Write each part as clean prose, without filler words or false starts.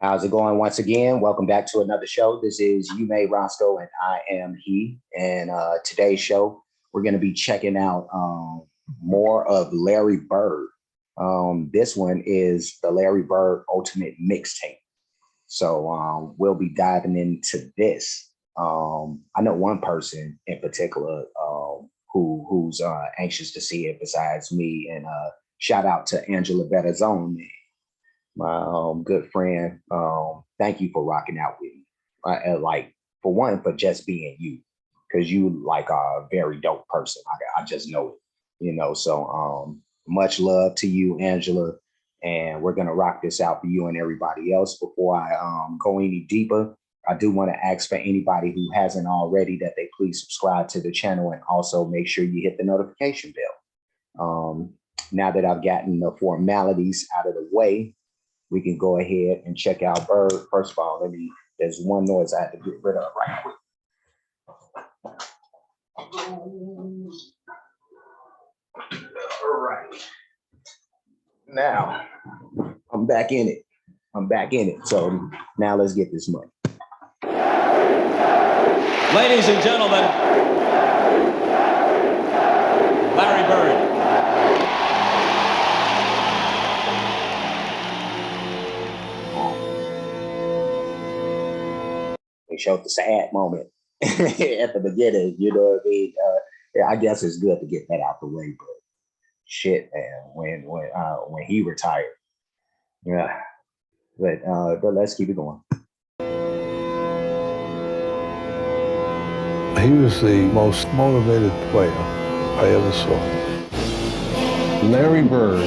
How's it going once again? Welcome back to another show. This is You May Roscoe and I am he. And today's show, we're going to be checking out more of Larry Bird. This one is the Larry Bird Ultimate Mixtape. So we'll be diving into this. I know one person in particular who's anxious to see it besides me. And shout out to Angela Bettazzone, my good friend. Thank you for rocking out with me. Like for one, for just being you, because you like a very dope person. I just know it. So much love to you, Angela, and we're gonna rock this out for you and everybody else. Before I go any deeper, I do want to ask for anybody who hasn't already that they please subscribe to the channel and also make sure you hit the notification bell. Now that I've gotten the formalities out of the way, we can go ahead and check out Bird. First of all, there's one noise I have to get rid of right quick. All right. Now, I'm back in it. So now let's get this money. Ladies and gentlemen, Larry Bird. They showed the sad moment at the beginning, you know what I mean? I guess it's good to get that out the way, but shit, man, when he retired, yeah. But let's keep it going. He was the most motivated player I ever saw. Larry Bird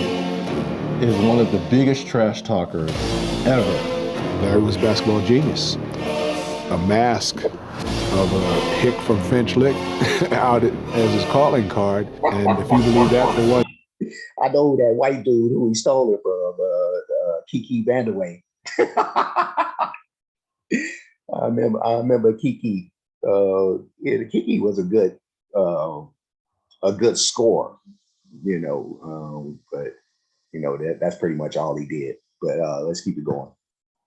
is one of the biggest trash talkers ever. Larry was a basketball genius. A mask of a hick from Finch Lick out as his calling card. And if you believe that for what? I know that white dude who he stole it from, Kiki Vanderway. I remember Kiki. Kiki was a good scorer, but that's pretty much all he did. But let's keep it going.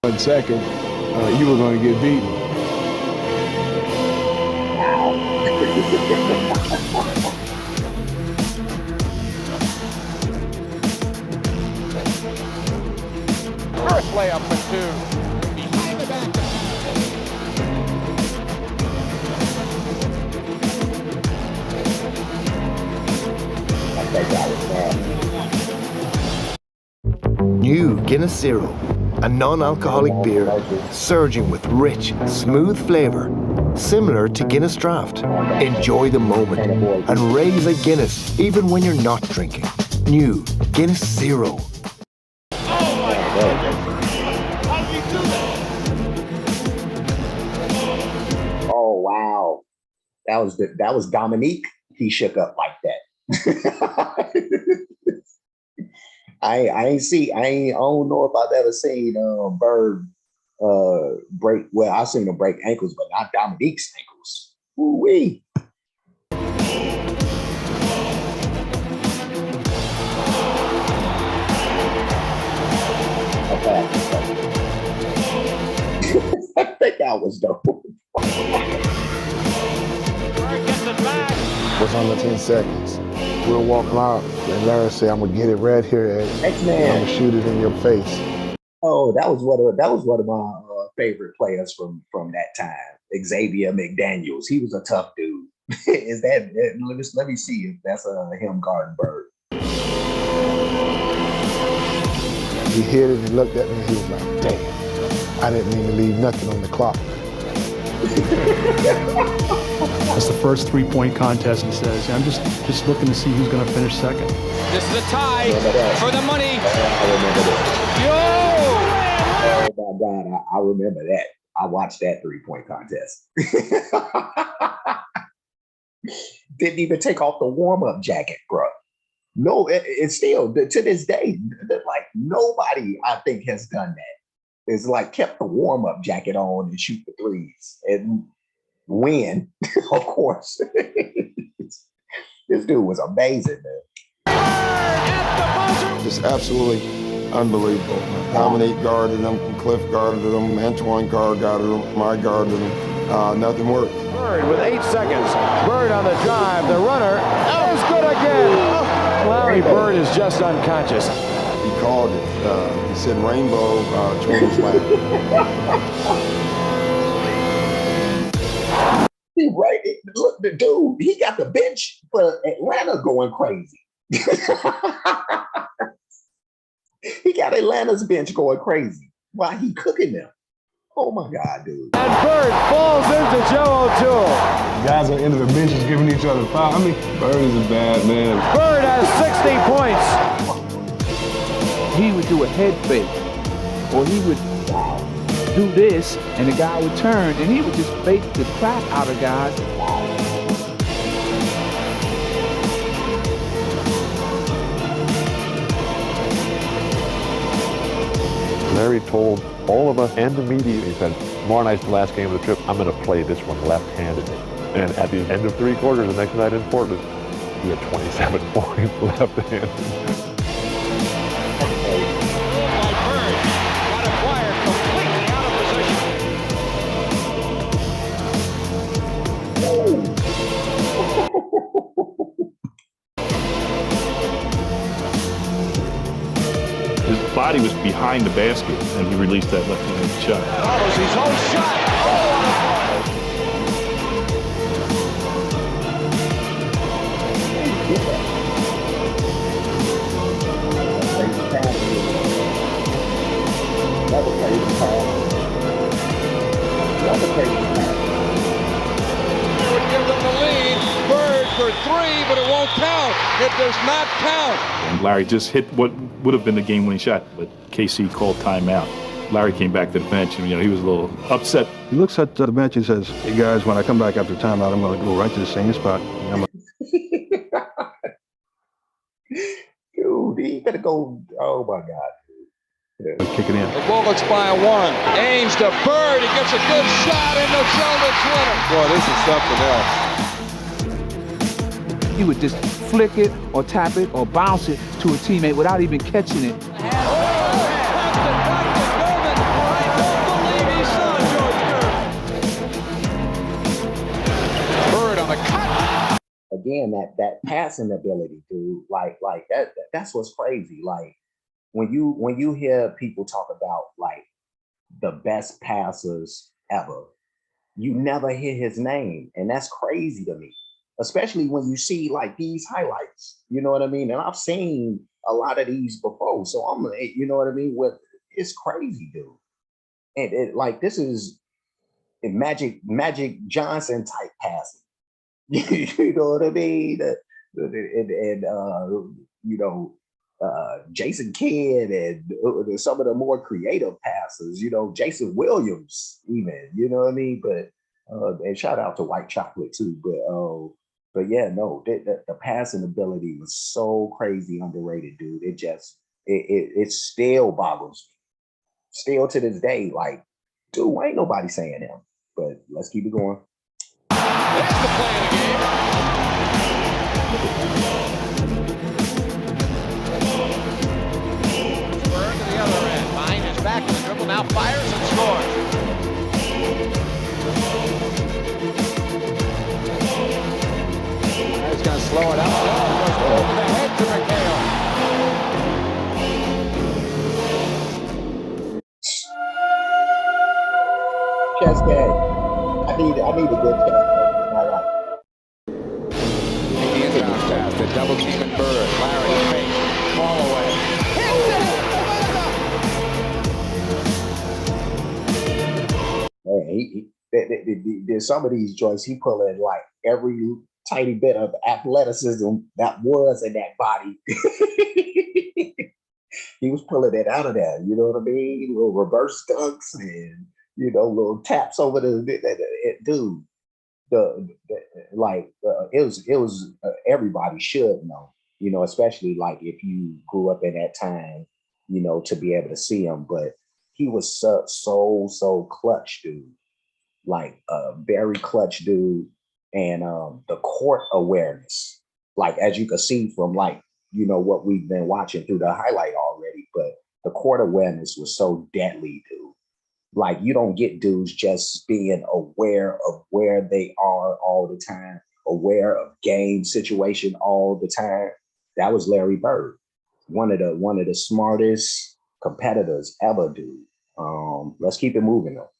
1 second, you were going to get beaten. First layup for two. Behind the back. New Guinness Zero, a non-alcoholic beer surging with rich, smooth flavor, similar to Guinness Draught. Enjoy the moment and raise a Guinness even when you're not drinking. New Guinness Zero. Oh my God! How did he do that? Oh wow, that was Dominique. He shook up like that. I don't know if I've ever seen Bird break. Well, I've seen him break ankles, but not Dominique's ankles. Ooh-wee. Okay. I think that was dope. Was on the 10 seconds. We'll walk around and Larry said, I'm gonna get it right here and I'm gonna shoot it in your face. Oh, that was one of my favorite players from that time. Xavier McDaniels. He was a tough dude. Is that? Let me see if that's him guarding Bird. He hit it and looked at me and he was like, damn, I didn't mean to leave nothing on the clock. It's the first three-point contest, he says. I'm just looking to see who's going to finish second. This is a tie for the money. I remember that. Yo! Oh my God, I remember that. I watched that three-point contest. Didn't even take off the warm-up jacket, bro. No, it's still to this day, like nobody I think has done that. It's like kept the warm-up jacket on and shoot the threes and win, of course. This dude was amazing, man. Just absolutely Unbelievable. Dominique guarded him, Cliff guarded him, Antoine Carr guarded him, I guarded him. Nothing worked. Bird with 8 seconds. Bird on the drive. The runner is good again. Larry Bird is just unconscious. He called it. He said rainbow Jordan's lap. He right. Look, the dude, he got the bench for Atlanta going crazy. He got Atlanta's bench going crazy while he cooking them. Oh my God, dude. And Bird falls into Joe O'Toole. Guys on the end of the benches giving each other foul. I mean, Bird is a bad man. Bird has 60 points. He would do a head fake, or he would do this, and the guy would turn, and he would just fake the crap out of guys. Larry told all of us and the media, he said, tomorrow night's the last game of the trip, I'm going to play this one left-handed. And at the end of 3 quarters, the next night in Portland, he had 27 points left-handed. His body was behind the basket, and he released that left-handed shot. Follows his own shot. Would give them the lead. Bird for 3, but it won't count. It does not count. And Larry just hit what would have been the game-winning shot, but KC called timeout. Larry came back to the bench, and he was a little upset. He looks at the bench and says, hey guys, when I come back after timeout, I'm going to go right to the same spot. Dude, he better go. Oh my God. Yeah. Kick it in. The Bullets by 1. Ames to Bird. He gets a good shot in the Celtics winner. Boy, this is something else. He would just flick it or tap it or bounce it to a teammate without even catching it. Bird on the cut. Again, that passing ability, dude. Like that's what's crazy. Like when you hear people talk about like the best passers ever, you never hear his name, and that's crazy to me. Especially when you see like these highlights, you know what I mean? And I've seen a lot of these before. So I'm, you know what I mean? It's crazy, dude. And like, this is a Magic Johnson type passing. You know what I mean? Jason Kidd and some of the more creative passers, Jason Williams even, you know what I mean? But, and shout out to White Chocolate too, but yeah, no, the passing ability was so crazy underrated, dude. It still boggles me. Still to this day, like, dude, ain't nobody saying him. But let's keep it going. That's the play of the game. Bird to the other end. Behind his back in the dribble, now fires and scores. He's going to slow it up. Over the head to McHale. Chess game. I need a good chess game in my life. Indians bounce pass. The double team and Bird. Larry fake. Ball away. There's some of these joints he pulling like every tiny bit of athleticism that was in that body. He was pulling it out of there, you know what I mean? Little reverse dunks and little taps over the dude. It was everybody should know, especially like if you grew up in that time, to be able to see him. But he was so clutch, dude. Like a very clutch dude, and the court awareness, like as you can see from like what we've been watching through the highlight already. But the court awareness was so deadly, dude. Like, you don't get dudes just being aware of where they are all the time, aware of game situation all the time. That was Larry Bird, one of the smartest competitors ever, dude. Let's keep it moving though.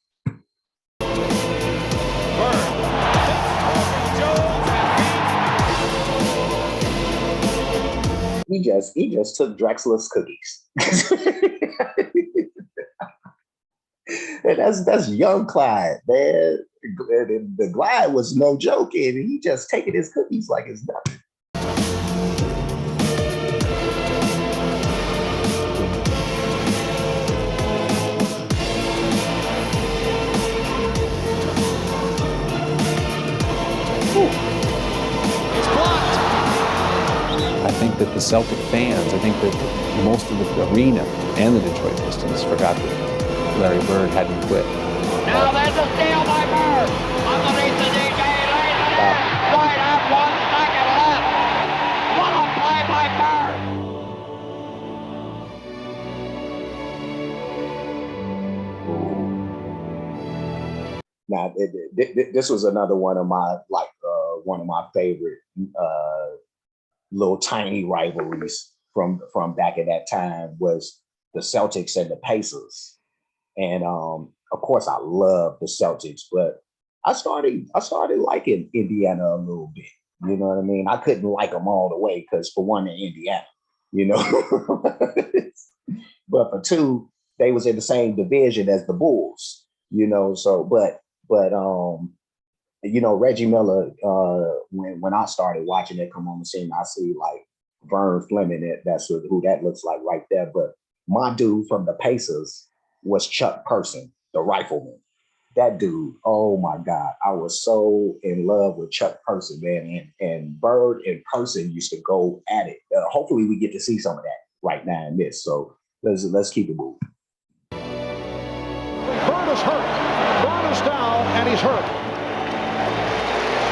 He just took Drexler's cookies. And that's young Clyde, man. The Glide was no joke, and he just taking his cookies like it's nothing. I think that the Celtic fans, I think that most of the arena and the Detroit Pistons forgot that Larry Bird hadn't quit. Now there's a steal by Bird. Underneath the DJ lane. Right up 1 second left. What a play by Bird. Now, this was another one of my favorite little tiny rivalries from back at that time was the Celtics and the Pacers. And of course, I love the Celtics, but I started liking Indiana a little bit. You know what I mean? I couldn't like them all the way because, for one, they're Indiana, you know. But for two, they was in the same division as the Bulls, you know. So, but you know, Reggie Miller. When I started watching it come on the scene, I see like Vern Fleming. That's who that looks like right there. But my dude from the Pacers was Chuck Person, the rifleman. That dude, oh my God, I was so in love with Chuck Person, man. And Bird and Person used to go at it. Hopefully we get to see some of that right now in this. So let's keep it moving. Bird is hurt. Bird is down, and he's hurt.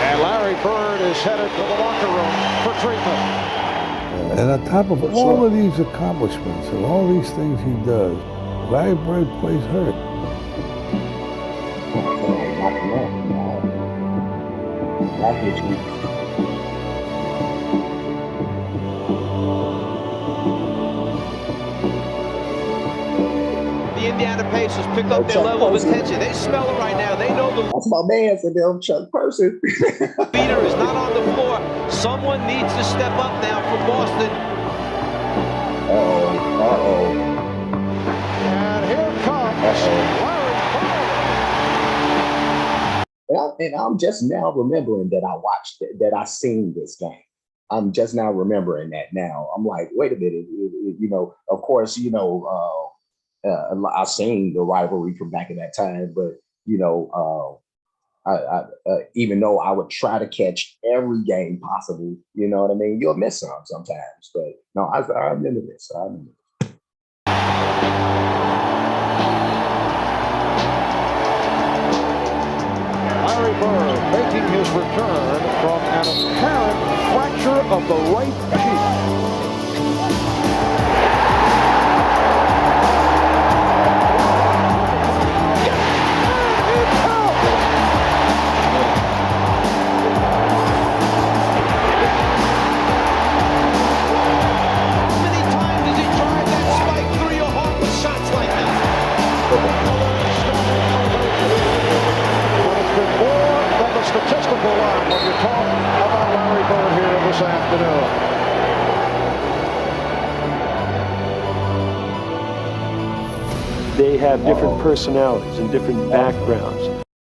And Larry Bird is headed to the locker room for treatment. And on top of all of these accomplishments and all these things he does, Larry Bird plays hurt. The Indiana Pacers pick up their level of attention. They smell it right now. They know the That's my man for them, Chuck Person. leader is not on the floor. Someone needs to step up now for Boston. Uh-oh. And here comes Larry Bird. And I'm just now remembering that I watched it, that I seen this game. I'm just now remembering that now. I'm like, wait a minute. You know, of course, you know, I've seen the rivalry from back in that time, but you know, I even though I would try to catch every game possible, you know what I mean? You'll miss some sometimes, but no, I remember this. I remember this. Larry Bird making his return from an apparent fracture of the right cheek. Statistical line when you talk about Larry Bird here this afternoon. They have different personalities and different backgrounds.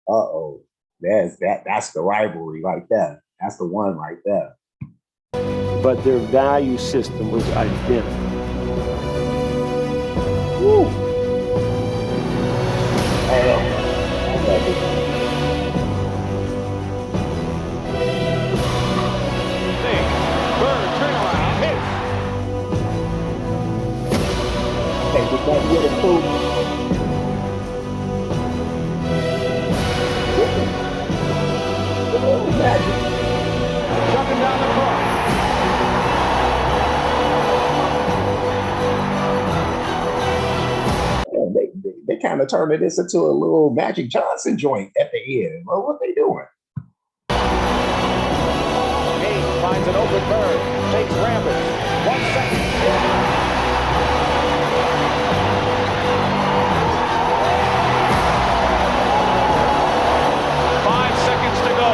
Uh-oh. That's the rivalry right there. That's the one right there. But their value system was identical. Woo. That little fool. Magic. Jumping down the court. they kind of turned this into a little Magic Johnson joint at the end. Well, what they doing? Hayes finds an open Bird, takes rampant. 1 second. 5 seconds to go.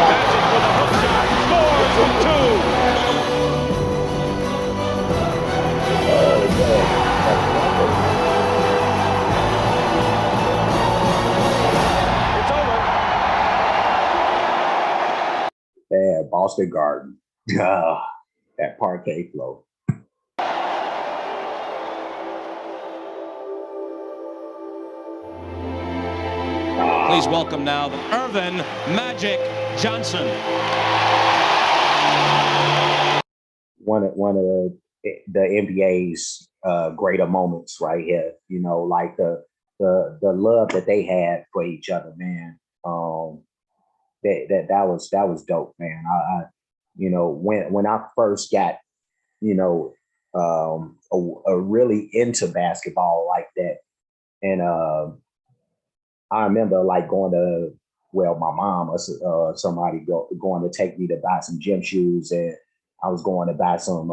Magic with a hook shot. Scores from 2. Yeah, Boston Garden. That parquet flow. Please welcome now Irvin Magic Johnson. One of the NBA's greater moments right here. You know, like the love that they had for each other, man. That was dope, man. I you know, when I first got, you know, a really into basketball like that, and I remember like going to, well, my mom or somebody going to take me to buy some gym shoes, and I was going to buy some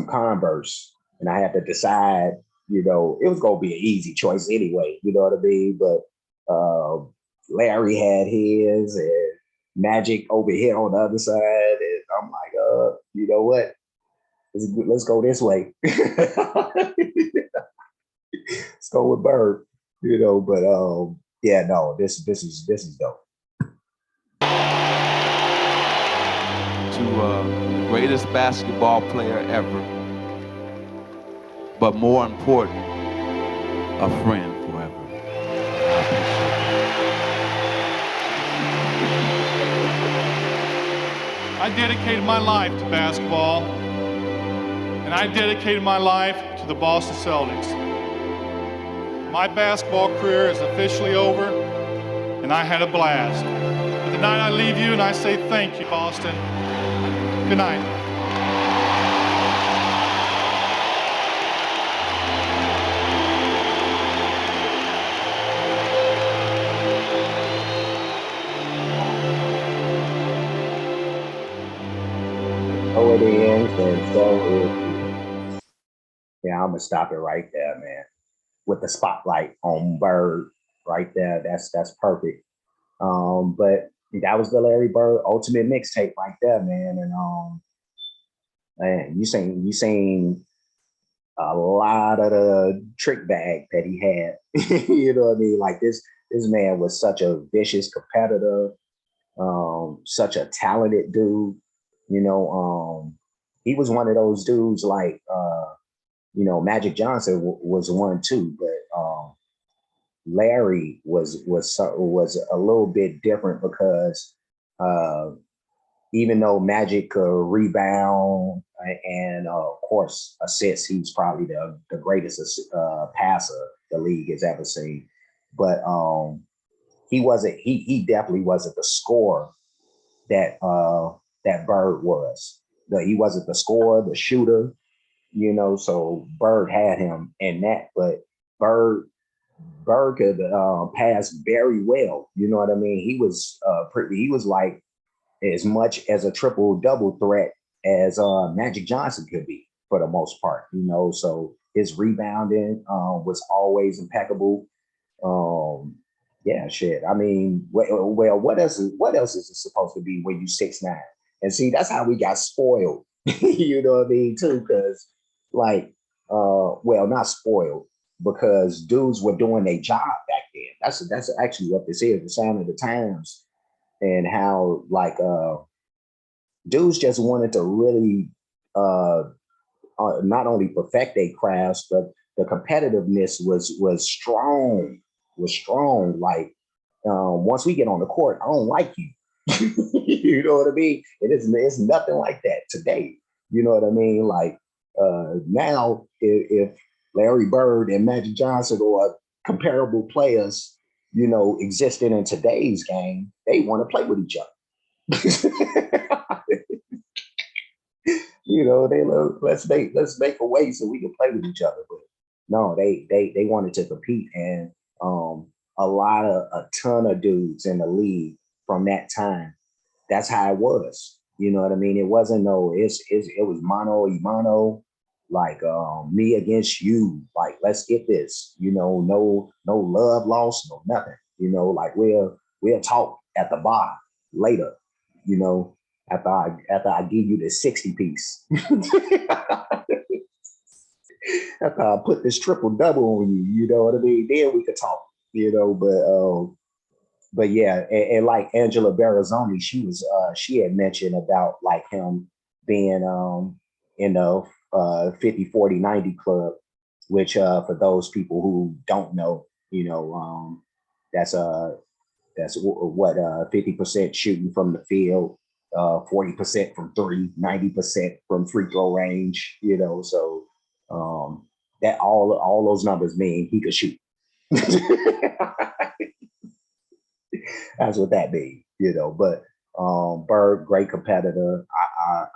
Converse, and I had to decide, you know, it was going to be an easy choice anyway, you know what I mean? But Larry had his, and Magic over here on the other side, and I'm like, you know what? Let's go this way. Let's go with Bird, you know. But yeah, no, this is dope. To the greatest basketball player ever, but more important, a friend forever. I dedicated my life to basketball, and I dedicated my life to the Boston Celtics. My basketball career is officially over, and I had a blast. But tonight I leave you and I say thank you, Boston. Good night. So it ends, and so it. Yeah, I'm gonna stop it right there, man. With the spotlight on Bird right there, that's perfect. But that was the Larry Bird ultimate mixtape right there, man. And man, you seen a lot of the trick bag that he had. You know what I mean? Like this man was such a vicious competitor, such a talented dude. You know, he was one of those dudes like you know, Magic Johnson was one too, but Larry was a little bit different because even though Magic could rebound and of course assist, he's probably the greatest passer the league has ever seen. But he definitely wasn't the scorer that that Bird was. He wasn't the scorer, the shooter, you know. So Bird had him in that, but Bird could pass very well. You know what I mean? He was he was like as much as a triple double threat as Magic Johnson could be for the most part. You know, so his rebounding was always impeccable. Yeah, shit. I mean, well, what else is it supposed to be when you 6'9"? And see, that's how we got spoiled. You know what I mean, too, because like, well, not spoiled, because dudes were doing their job back then. That's actually what this is, the sign of the times, and how like dudes just wanted to really not only perfect their crafts, but the competitiveness was strong. Like once we get on the court, I don't like you. You know what I mean? It's nothing like that today. You know what I mean? Like now, if Larry Bird and Magic Johnson or comparable players, you know, existing in today's game, they want to play with each other. You know, let's make a way so we can play with each other. But No, they wanted to compete, and a ton of dudes in the league from that time. That's how it was. You know what I mean? It wasn't it was mano y mano, like me against you. Like, let's get this. You know, no love lost, no nothing. You know, like we'll talk at the bar later. You know, after I give you the 60 piece. After I put this triple double on you, you know what I mean? Then we could talk, you know. But yeah, and like Angela Barazzoni, she had mentioned about like him being in the 50, 40, 90 club, which for those people who don't know, you know, that's what 50% shooting from the field, 40% from three, 90% from free throw range, you know. So that all those numbers mean he could shoot. That's what that means, you know. But Bird, great competitor.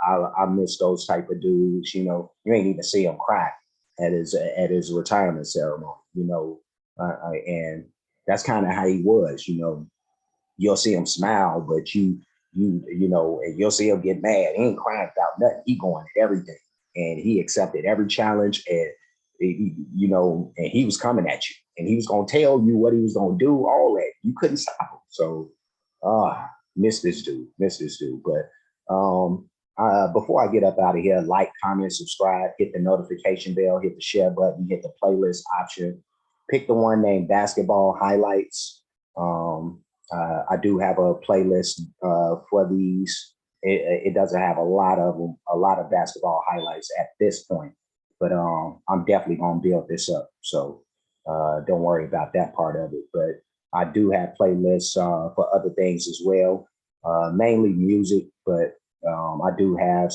I miss those type of dudes. You know, you ain't even see him cry at his retirement ceremony. You know, and that's kind of how he was. You know, you'll see him smile, but you know, and you'll see him get mad. He ain't crying about nothing. He going at everything, and he accepted every challenge, and you know, and he was coming at you, and he was gonna tell you what he was gonna do. All that you couldn't stop him. So, miss this dude. But before I get up out of here, like, comment, subscribe, hit the notification bell, hit the share button, hit the playlist option. Pick the one named Basketball Highlights. I do have a playlist for these. It doesn't have a lot of them, a lot of basketball highlights at this point, but I'm definitely gonna build this up. So don't worry about that part of it. But I do have playlists for other things as well, mainly music, but I do have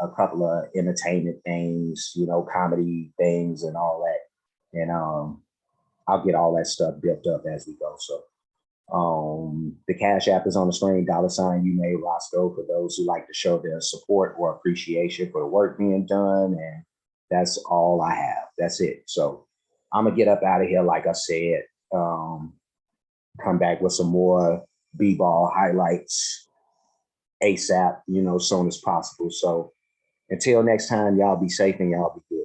a couple of entertainment things, you know, comedy things and all that. And I'll get all that stuff built up as we go. So the Cash App is on the screen, $ you made Roscoe, for those who like to show their support or appreciation for the work being done. And that's all I have. That's it. So I'm gonna get up out of here, like I said, come back with some more B-ball highlights ASAP, you know, as soon as possible. So until next time, y'all be safe and y'all be good.